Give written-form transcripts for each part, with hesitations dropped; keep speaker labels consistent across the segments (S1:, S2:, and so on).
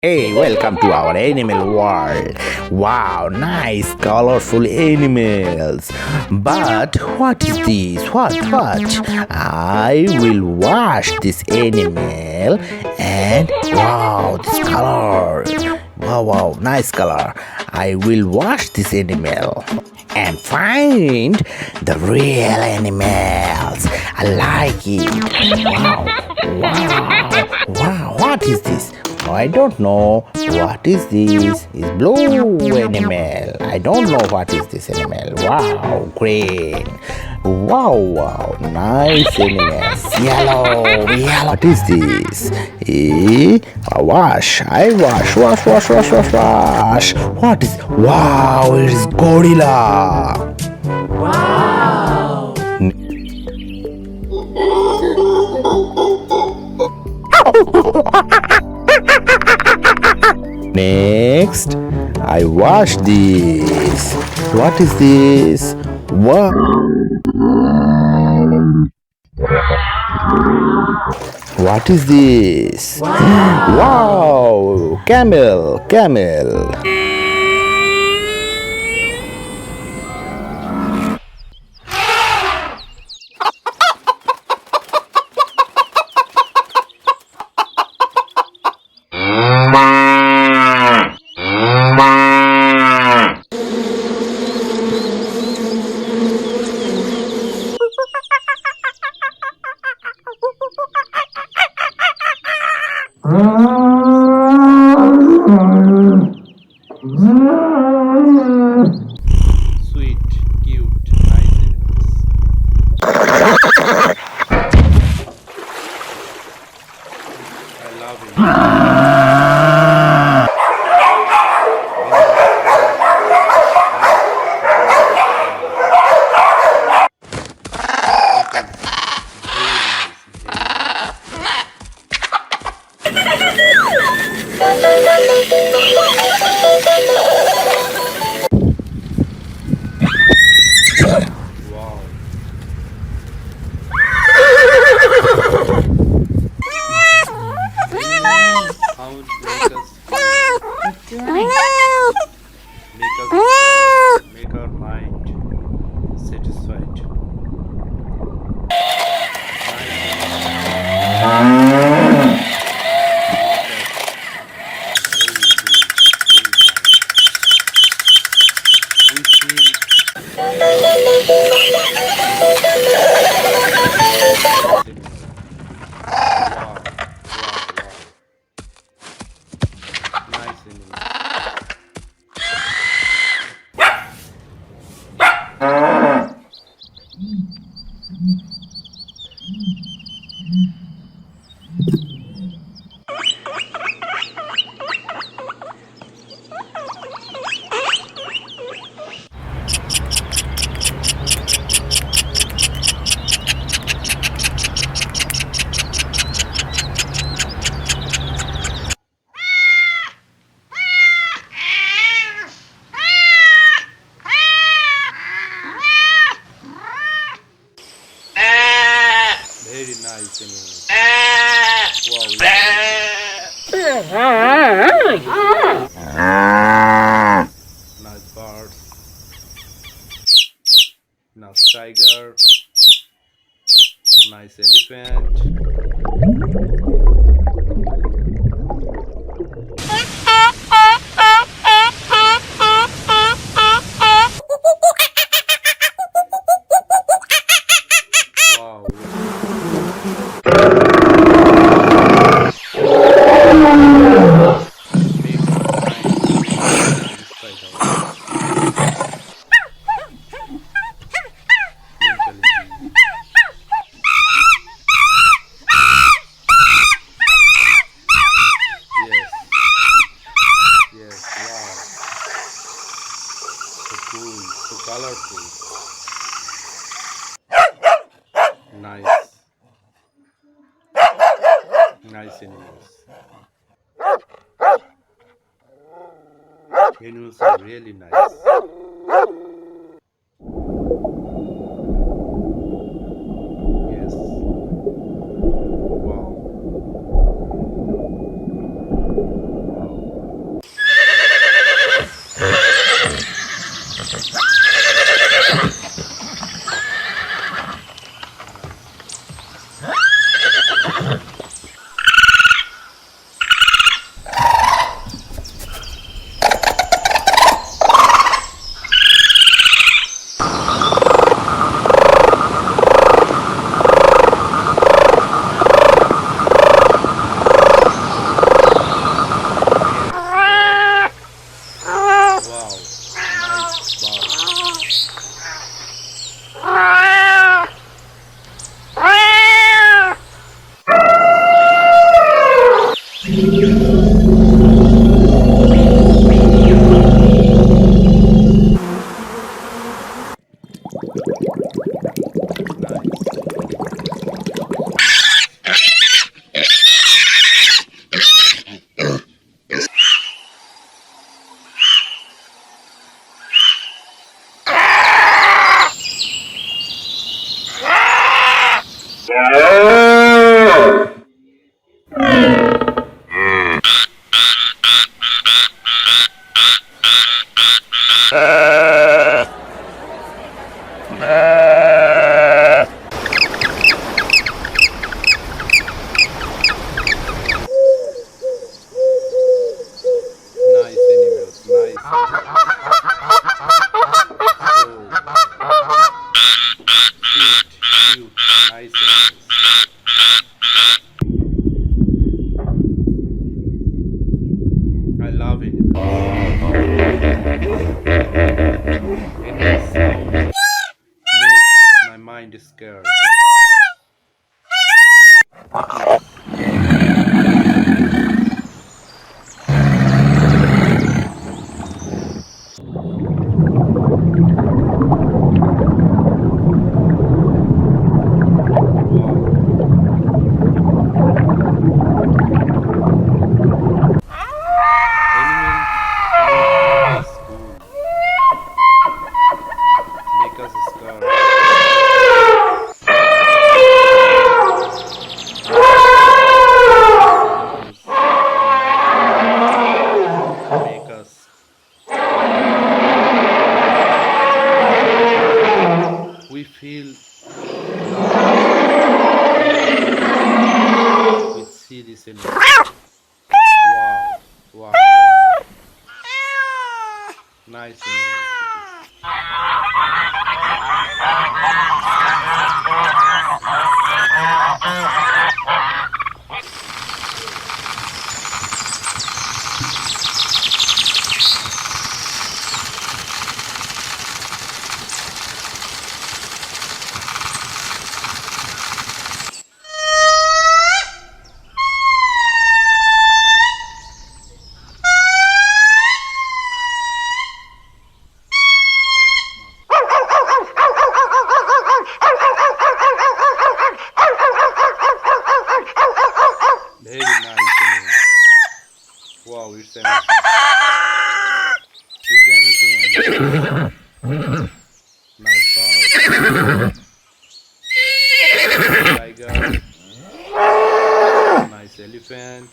S1: Hey, welcome to our animal world. Wow, nice, colorful animals. But what is this? What? I will wash this animal and wow, this color. Wow, nice color. I will wash this animal and find the real animals. I like it. Wow, what is this? I don't know what is this. It's blue animal. I don't know what is this animal. Wow, green. Wow, nice animals. Yellow. What is this? I wash. Wash. What is? Wow, it is gorilla.
S2: Wow!
S1: Next, I wash this. What is this? Wow. What is this? Wow! Camel.
S2: Sweet, cute, nice animals. I love animals. Wow. Sound make our mind satisfied. We feel nice animal. Very nice animal. Wow, nice birds, nice tiger, nice elephant. Wow, make our mind satisfied mentality. Yes, wow, so cool, so colorful, nice, nice animals. Animals are really nice. Yes, wow, wow. Cute, nice animals. I love animals. Any sound makes my mind scared. Wow. Animal sound make us cool, make us scared. Sounds make us we feel with see this animal. Wow, wow, wow. Nice animals it is. Very nice animal. Wow, it's amazing. It's amazing animal. Nice bird. Tiger. Nice elephant.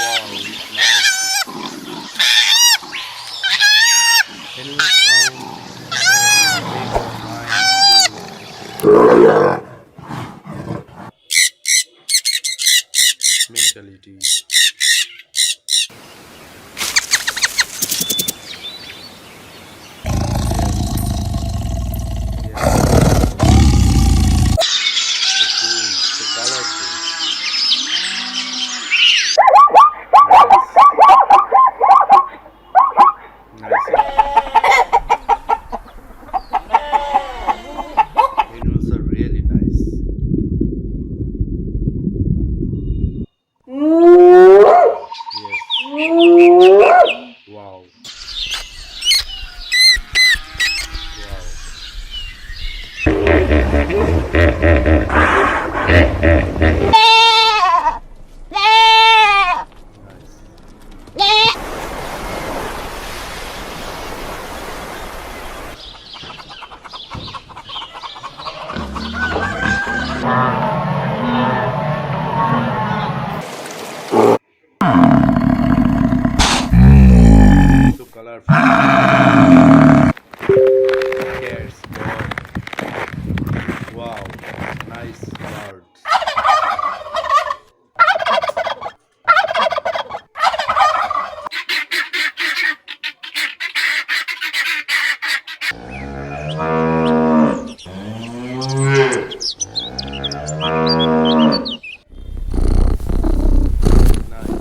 S2: Wow, it's nice. Animal sound make our mind to mentality. So colorful. Nice. Animals are really nice. Yes. Wow. So colorful. Cats, dog. Wow. Nice birds. Nice. So nice.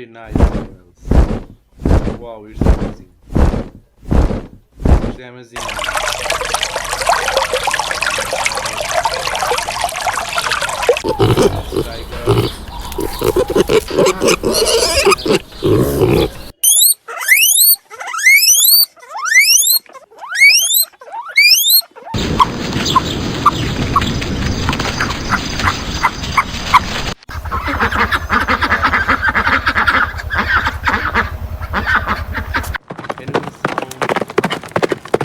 S2: very nice animals. Wow, it's amazing. It's amazing. Tigers. Animal sound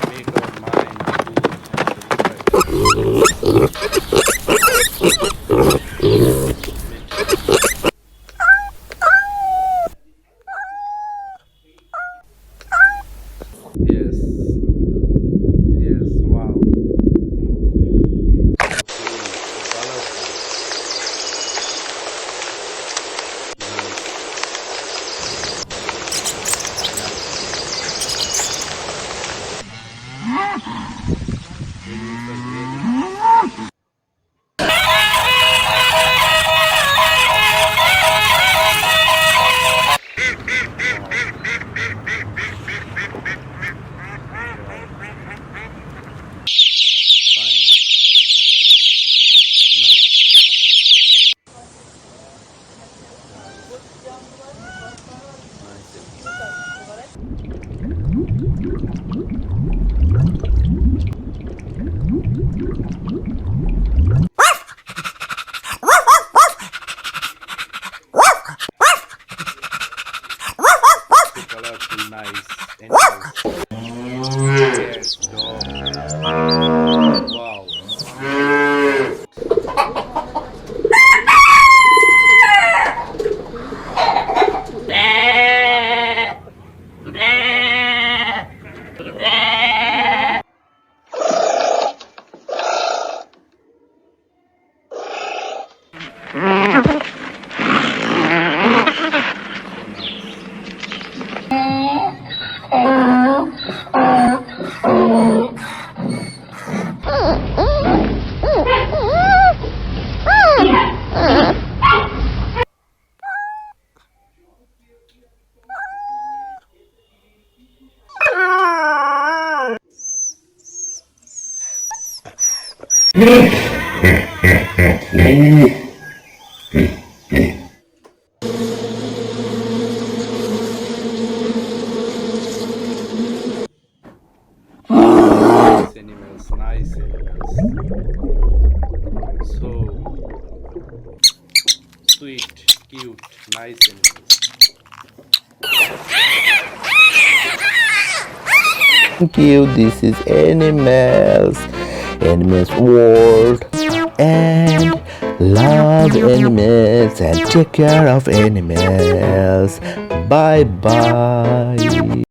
S2: make our mind cool and yes, yes, wow. So cool, so colorful. Animals are really nice. Fine, nice, nice animals. So colorful, nice animals. Cat, dog. Wow. So nice. Nice animals, nice animals. So sweet, cute, nice animals.
S1: Thank you. This is Animals World, and love animals and take care of animals. Bye bye.